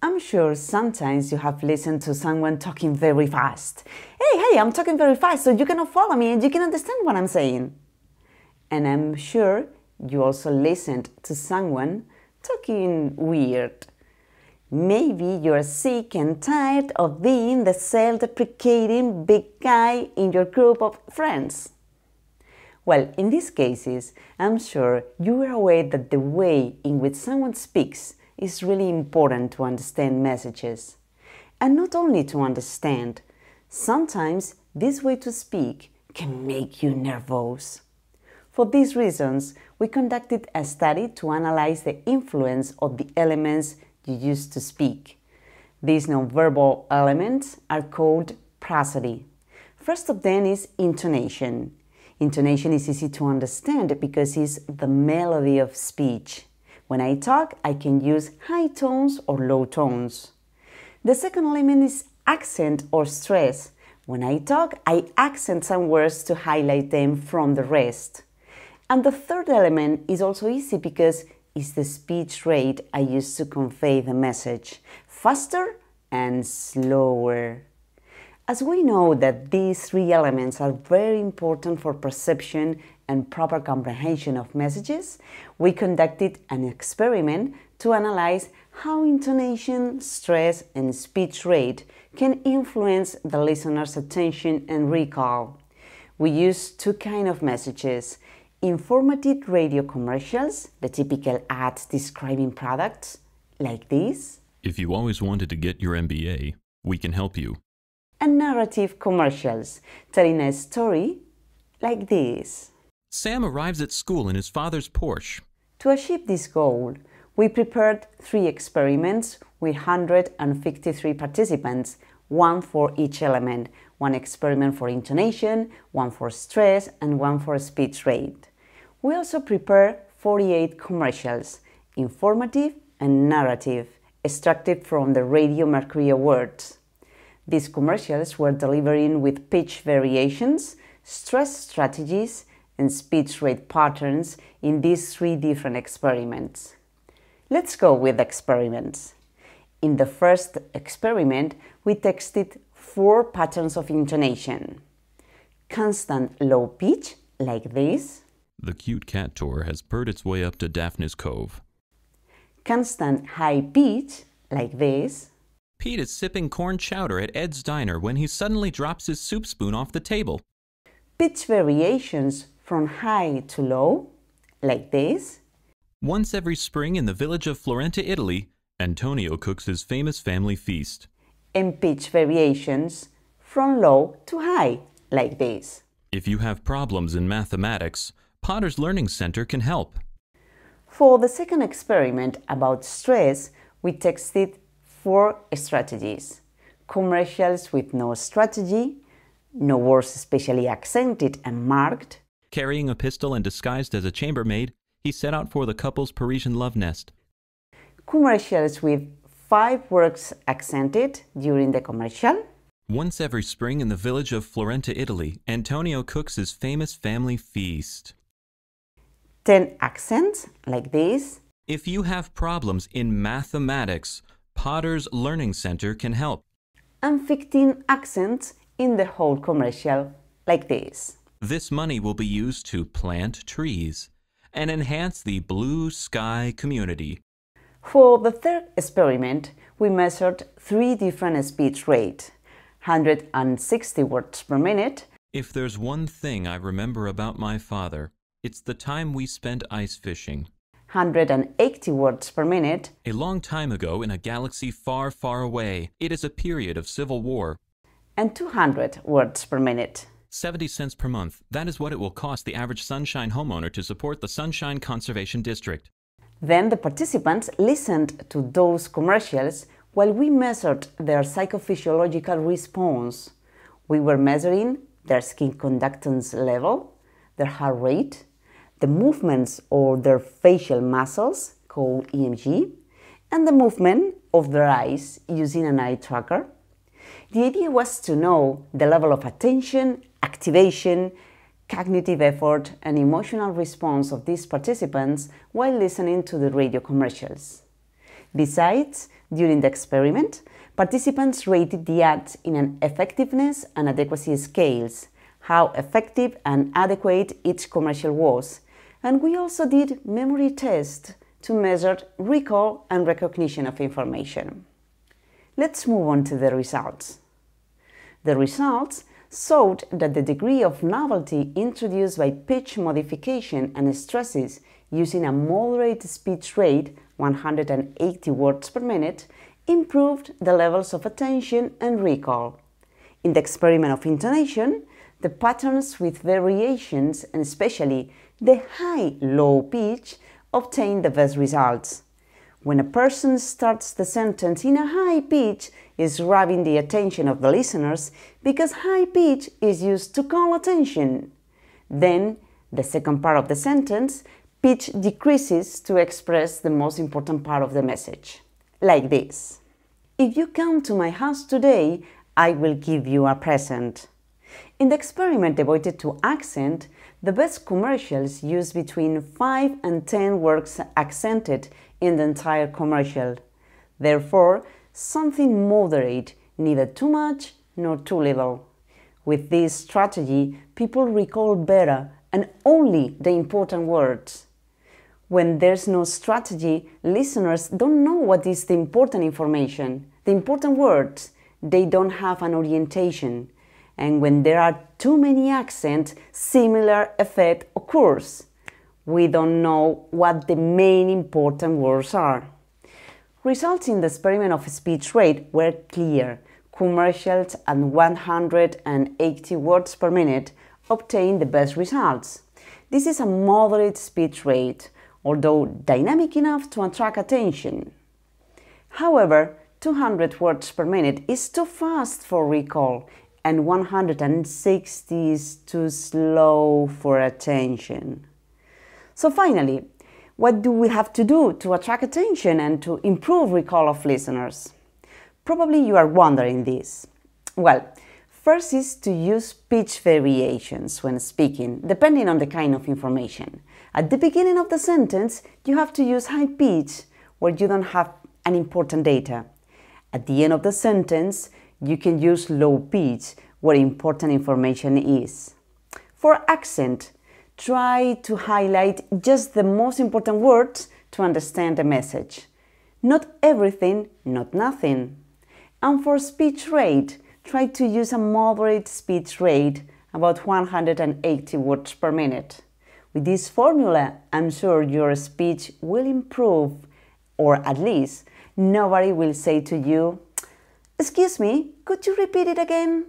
I'm sure sometimes you have listened to someone talking very fast. Hey, I'm talking very fast, so you cannot follow me and you can understand what I'm saying. And I'm sure you also listened to someone talking weird. Maybe you're sick and tired of being the self-deprecating big guy in your group of friends. Well, in these cases, I'm sure you are aware that the way in which someone speaks is really important to understand messages. And not only to understand, sometimes this way to speak can make you nervous. For these reasons, we conducted a study to analyze the influence of the elements you use to speak. These nonverbal elements are called prosody. First of them is intonation. Intonation is easy to understand because it's the melody of speech. When I talk, I can use high tones or low tones. The second element is accent or stress. When I talk, I accent some words to highlight them from the rest. And the third element is also easy because it's the speech rate I use to convey the message, faster and slower. As we know that these three elements are very important for perception and proper comprehension of messages, we conducted an experiment to analyze how intonation, stress, and speech rate can influence the listener's attention and recall. We used two kinds of messages: informative radio commercials, the typical ads describing products, like this. If you always wanted to get your MBA, we can help you. And narrative commercials, telling a story, like this. Sam arrives at school in his father's Porsche. To achieve this goal, we prepared 3 experiments with 153 participants, one for each element, one experiment for intonation, one for stress, and one for speech rate. We also prepared 48 commercials, informative and narrative, extracted from the Radio Mercury Awards. These commercials were delivering with pitch variations, stress strategies, and speech rate patterns in these 3 different experiments. Let's go with the experiments. In the first experiment, we tested 4 patterns of intonation. Constant low pitch, like this. The cute cat tour has purred its way up to Daphne's Cove. Constant high pitch, like this. Pete is sipping corn chowder at Ed's Diner when he suddenly drops his soup spoon off the table. Pitch variations from high to low, like this. Once every spring in the village of Florenta, Italy, Antonio cooks his famous family feast. And pitch variations from low to high, like this. If you have problems in mathematics, Potter's Learning Center can help. For the second experiment about stress, we tested 4 strategies. Commercials with no strategy, no words especially accented and marked. Carrying a pistol and disguised as a chambermaid, he set out for the couple's Parisian love nest. Commercials with 5 words accented during the commercial. Once every spring in the village of Florenta, Italy, Antonio cooks his famous family feast. 10 accents, like this. If you have problems in mathematics, Potter's Learning Center can help. And 15 accents in the whole commercial, like this. This money will be used to plant trees and enhance the blue sky community. For the third experiment, we measured 3 different speech rates, 160 words per minute. If there's one thing I remember about my father, it's the time we spent ice fishing. 180 words per minute. A long time ago in a galaxy far, far away, it is a period of civil war. And 200 words per minute. 70 cents per month. That is what it will cost the average Sunshine homeowner to support the Sunshine Conservation District. Then the participants listened to those commercials while we measured their psychophysiological response. We were measuring their skin conductance level, their heart rate, the movements of their facial muscles, called EMG, and the movement of their eyes using an eye tracker. The idea was to know the level of attention, activation, cognitive effort, and emotional response of these participants while listening to the radio commercials. Besides, during the experiment, participants rated the ads in an effectiveness and adequacy scales, how effective and adequate each commercial was, and we also did memory tests to measure recall and recognition of information. Let's move on to the results. The results showed that the degree of novelty introduced by pitch modification and stresses using a moderate speech rate, 180 words per minute, improved the levels of attention and recall. In the experiment of intonation, the patterns with variations, and especially the high-low pitch, obtained the best results. When a person starts the sentence in a high pitch, it's grabbing the attention of the listeners because high pitch is used to call attention. Then, the second part of the sentence, pitch decreases to express the most important part of the message. Like this: if you come to my house today, I will give you a present. In the experiment devoted to accent, the best commercials used between 5 and 10 words accented in the entire commercial. Therefore, something moderate, neither too much nor too little. With this strategy, people recall better and only the important words. When there's no strategy, listeners don't know what is the important information, the important words. They don't have an orientation. And when there are too many accents, similar effect occurs. We don't know what the main important words are. Results in the experiment of speech rate were clear. Commercials at 180 words per minute obtained the best results. This is a moderate speech rate, although dynamic enough to attract attention. However, 200 words per minute is too fast for recall, and 160 is too slow for attention. So finally, what do we have to do to attract attention and to improve recall of listeners? Probably you are wondering this. Well, first is to use pitch variations when speaking, depending on the kind of information. At the beginning of the sentence, you have to use high pitch, where you don't have an important data. At the end of the sentence, you can use low pitch, where important information is. For accent, try to highlight just the most important words to understand the message. Not everything, not nothing. And for speech rate, try to use a moderate speech rate, about 180 words per minute. With this formula, I'm sure your speech will improve, or at least nobody will say to you, "Excuse me, could you repeat it again?"